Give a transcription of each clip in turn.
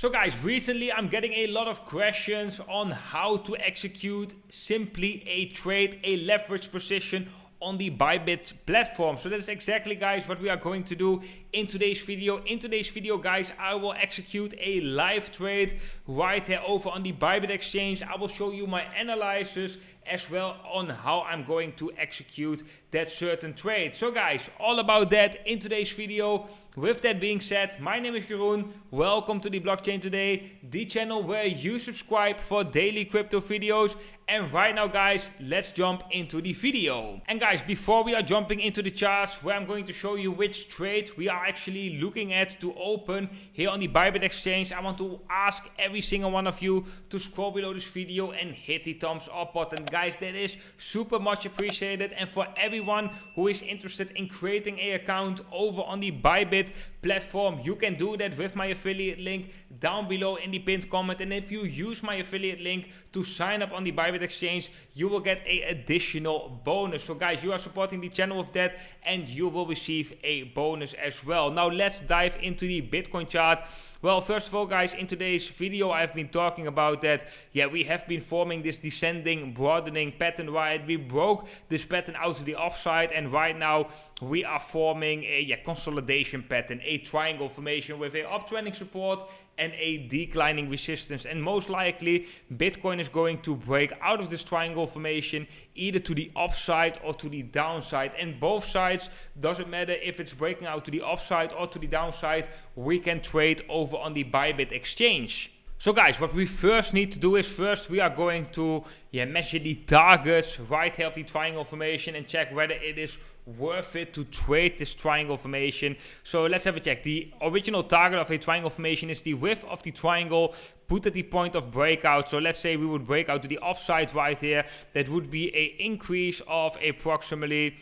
So guys, recently I'm getting a lot of questions on how to execute simply a trade, a leverage position on the Bybit platform. So that's exactly, guys, what we are going to do in today's video. In today's video, guys, I will execute a live trade right here over on the Bybit exchange. I will show you my analysis as well on how I'm going to execute that certain trade. So guys, all about that in today's video. With that being said, my name is Jeroen. Welcome to the Blockchain Today, the channel where you subscribe for daily crypto videos. And right now, guys, let's jump into the video. And guys, before we are jumping into the charts, where I'm going to show you which trade we are actually looking at to open here on the Bybit exchange, I want to ask every single one of you to scroll below this video and hit the thumbs up button. Guys, that is super much appreciated. And for everyone who is interested in creating an account over on the Bybit platform, you can do that with my affiliate link down below in the pinned comment. And if you use my affiliate link to sign up on the Bybit exchange, you will get an additional bonus. So guys, you are supporting the channel with that and you will receive a bonus as well. Now let's dive into the Bitcoin chart. Well, first of all, guys, in today's video I've been talking about that, we have been forming this descending broadening pattern, right? We broke this pattern out to the upside and right now we are forming a consolidation pattern, a triangle formation with a uptrending support and a declining resistance. And most likely Bitcoin is going to break out of this triangle formation either to the upside or to the downside. And both sides, doesn't matter if it's breaking out to the upside or to the downside, we can trade over on the Bybit exchange. So guys, what we first need to do is we are going to measure the targets right here of the triangle formation and check whether it is worth it to trade this triangle formation. So let's have a check. The original target of a triangle formation is the width of the triangle put at the point of breakout. So let's say we would break out to the upside right here. That would be an increase of approximately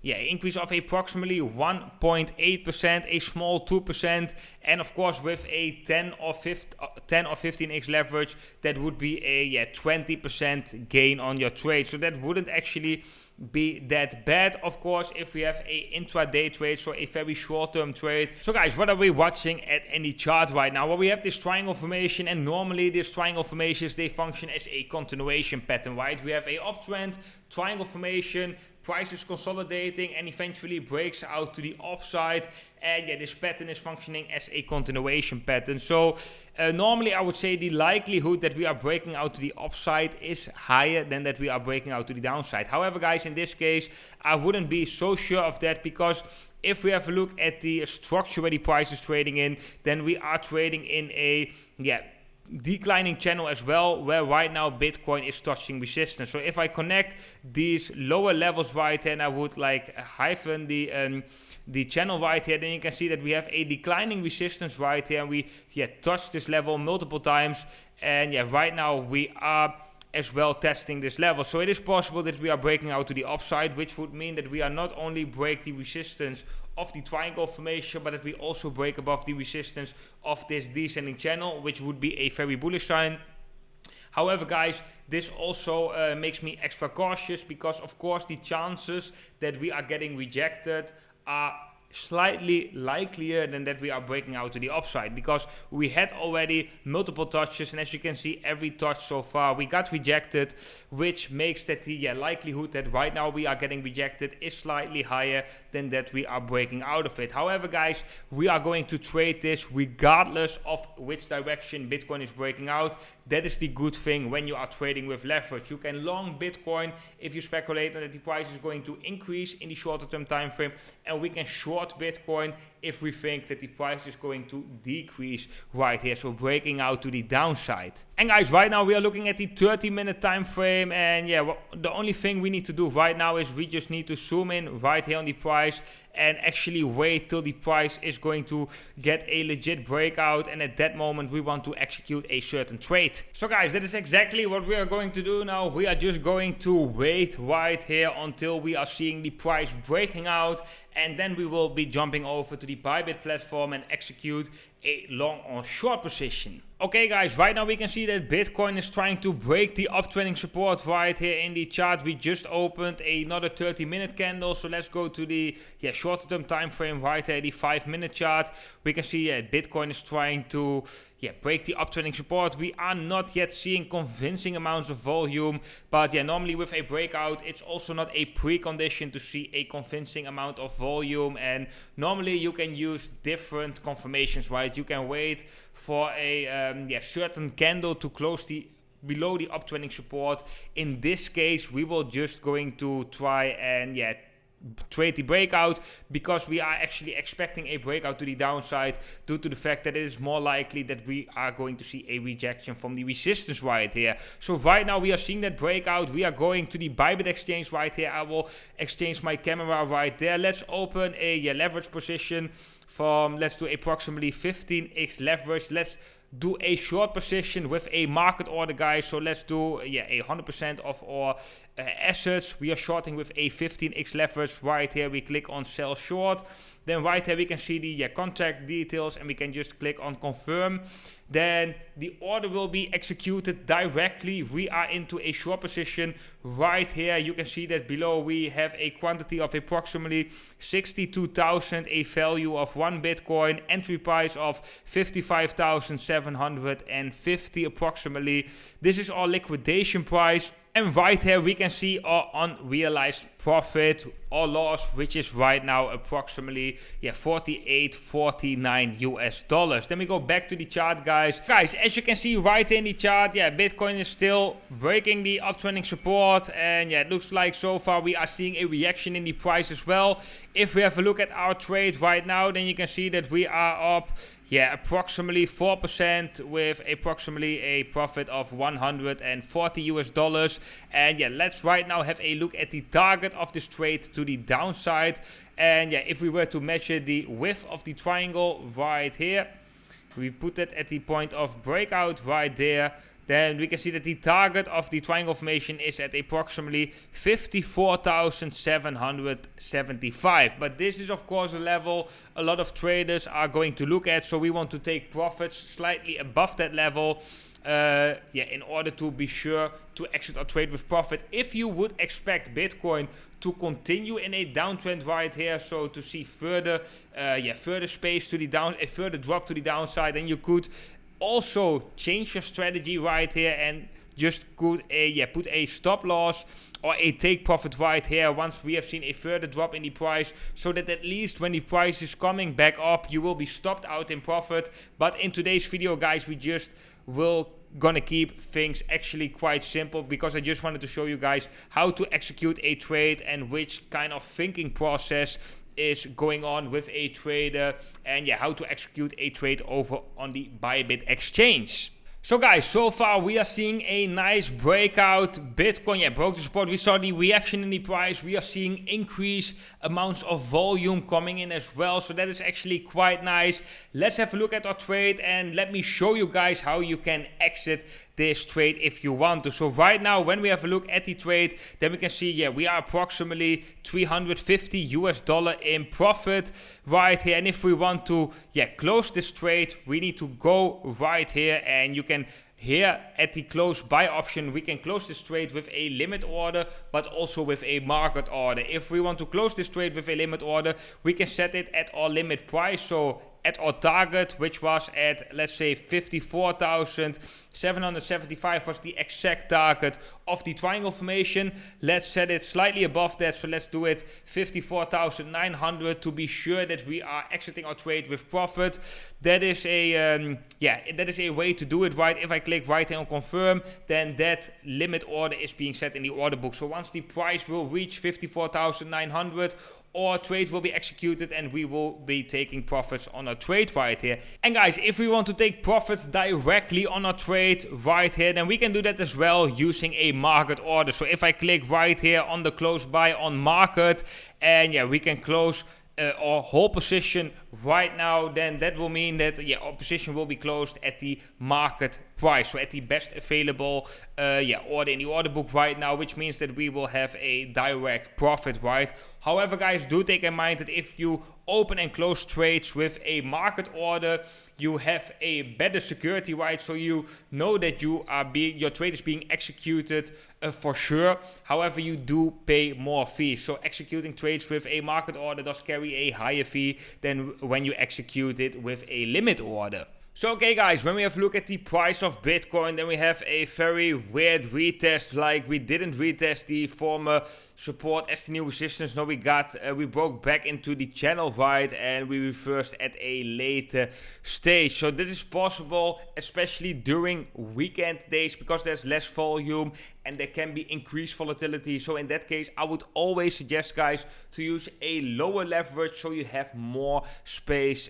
1.8%, a small 2%, and of course with a 10 or 15x leverage, that would be a 20% gain on your trade. So that wouldn't actually be that bad, of course, if we have a intraday trade, so a very short-term trade. So guys, what are we watching at any chart right now? Well, we have this triangle formation, and normally these triangle formations, they function as a continuation pattern, right? We have a uptrend, triangle formation, price is consolidating and eventually breaks out to the upside, and this pattern is functioning as a continuation pattern. So normally I would say the likelihood that we are breaking out to the upside is higher than that we are breaking out to the downside. However, guys, in this case I wouldn't be so sure of that, because if we have a look at the structure where the price is trading in, then we are trading in a declining channel as well, where right now Bitcoin is touching resistance. So if I connect these lower levels right here and I would hyphen the channel right here, then you can see that we have a declining resistance right here, and we touched this level multiple times, and right now we are as well testing this level. So it is possible that we are breaking out to the upside, which would mean that we are not only break the resistance of the triangle formation, but that we also break above the resistance of this descending channel, which would be a very bullish sign. However, guys, this also makes me extra cautious, because of course the chances that we are getting rejected are slightly likelier than that we are breaking out to the upside, because we had already multiple touches, and as you can see, every touch so far we got rejected, which makes that the likelihood that right now we are getting rejected is slightly higher than that we are breaking out of it. However, guys, we are going to trade this regardless of which direction Bitcoin is breaking out. That is the good thing when you are trading with leverage. You can long Bitcoin if you speculate that the price is going to increase in the shorter term time frame, and we can short Bitcoin if we think that the price is going to decrease right here, so breaking out to the downside. And guys, right now we are looking at the 30-minute time frame, and the only thing we need to do right now is we just need to zoom in right here on the price and actually wait till the price is going to get a legit breakout, and at that moment we want to execute a certain trade. So guys, that is exactly what we are going to do now. We are just going to wait right here until we are seeing the price breaking out, and then we will be jumping over to the Bybit platform and execute a long or short position. Okay guys, right now we can see that Bitcoin is trying to break the uptrending support right here in the chart. We just opened another 30-minute candle, so let's go to the shorter term time frame right here, the 5-minute chart. We can see Bitcoin is trying to break the uptrending support. We are not yet seeing convincing amounts of volume, but normally with a breakout it's also not a precondition to see a convincing amount of volume, and normally you can use different confirmations, right? You can wait for a certain candle to close below the uptrending support. In this case we will just going to try and trade the breakout, because we are actually expecting a breakout to the downside due to the fact that it is more likely that we are going to see a rejection from the resistance right here. So right now we are seeing that breakout. We are going to the Bybit exchange right here. I will exchange my camera right there. Let's open a leverage position from, let's do approximately 15x leverage. Let's do a short position with a market order, guys. So let's do 100% of our assets. We are shorting with a 15x leverage right here. We click on sell short. Then right here we can see the contract details, and we can just click on confirm. Then the order will be executed directly. We are into a short position right here. You can see that below we have a quantity of approximately 62,000, a value of 1 Bitcoin, entry price of 55,750 approximately. This is our liquidation price. And right here we can see our unrealized profit or loss, which is right now approximately $48.49 US. Then we go back to the chart, guys. As you can see right in the chart, Bitcoin is still breaking the uptrending support, and it looks like so far we are seeing a reaction in the price as well. If we have a look at our trade right now, then you can see that we are up approximately 4% with approximately a profit of $140 US. And let's right now have a look at the target of this trade to the downside. And if we were to measure the width of the triangle right here, we put it at the point of breakout right there, then we can see that the target of the triangle formation is at approximately 54,775. But this is of course a level a lot of traders are going to look at, so we want to take profits slightly above that level in order to be sure to exit or trade with profit. If you would expect Bitcoin to continue in a downtrend right here, so to see further further space to the down, a further drop to the downside, then you could also change your strategy right here and just put a stop loss or a take profit right here once we have seen a further drop in the price, so that at least when the price is coming back up you will be stopped out in profit. But in today's video, guys, we just will gonna keep things actually quite simple, because I just wanted to show you guys how to execute a trade and which kind of thinking process is going on with a trader, and how to execute a trade over on the Bybit exchange. So guys, so far we are seeing a nice breakout. Bitcoin broke the support. We saw the reaction in the price. We are seeing increased amounts of volume coming in as well, so that is actually quite nice. Let's have a look at our trade, and let me show you guys how you can exit this trade if you want to. So right now when we have a look at the trade, then we can see we are approximately $350 US in profit right here. And if we want to close this trade, we need to go right here, and you can here at the close buy option, we can close this trade with a limit order, but also with a market order. If we want to close this trade with a limit order, we can set it at our limit price. So at our target, which was at, let's say, 54,775 was the exact target of the triangle formation. Let's set it slightly above that, so let's do it 54,900 to be sure that we are exiting our trade with profit. That is a that is a way to do it, right? If I click right here on confirm, then that limit order is being set in the order book. So once the price will reach 54,900, our trade will be executed and we will be taking profits on our trade right here. And guys, if we want to take profits directly on our trade right here, then we can do that as well using a market order. So if I click right here on the close buy on market, and we can close our whole position right now, then that will mean that our position will be closed at the market price, so at the best available order in the order book right now, which means that we will have a direct profit, right? However, guys, do take in mind that if you open and close trades with a market order, you have a better security, right? So you know that your trade is being executed for sure. However, you do pay more fees. So executing trades with a market order does carry a higher fee than when you execute it with a limit order. So okay guys, when we have a look at the price of Bitcoin, then we have a very weird retest. Like, we didn't retest the former support as the new resistance. No, we broke back into the channel, right, and we reversed at a later stage. So this is possible, especially during weekend days, because there's less volume and there can be increased volatility. So in that case, I would always suggest, guys, to use a lower leverage so you have more space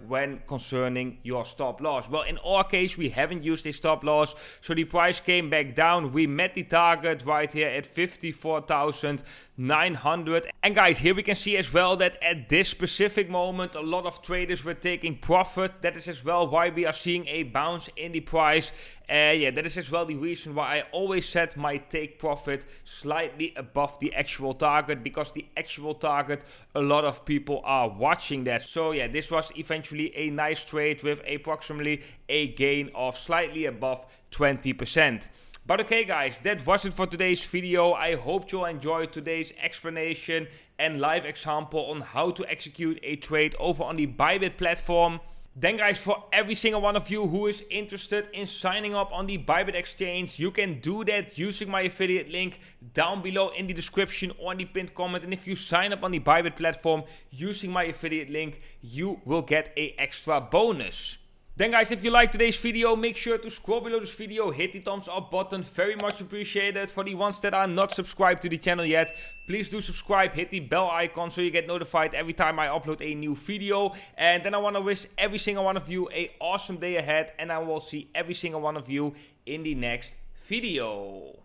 when concerning your stop loss. Well, in our case, we haven't used a stop loss, so the price came back down. We met the target right here at 54,900. And guys, here we can see as well that at this specific moment, a lot of traders were taking profit. That is as well why we are seeing a bounce in the price. That is as well the reason why I always set my take profit slightly above the actual target, because the actual target, a lot of people are watching that. So yeah, this was eventually a nice trade with approximately a gain of slightly above 20%. But okay guys, that was it for today's video. I hope you enjoyed today's explanation and live example on how to execute a trade over on the Bybit platform. Then guys, for every single one of you who is interested in signing up on the Bybit exchange, you can do that using my affiliate link down below in the description or in the pinned comment. And if you sign up on the Bybit platform using my affiliate link, you will get an extra bonus. Then guys, if you liked today's video, make sure to scroll below this video, hit the thumbs up button, very much appreciated. For the ones that are not subscribed to the channel yet, please do subscribe, hit the bell icon so you get notified every time I upload a new video. And then I want to wish every single one of you an awesome day ahead, and I will see every single one of you in the next video.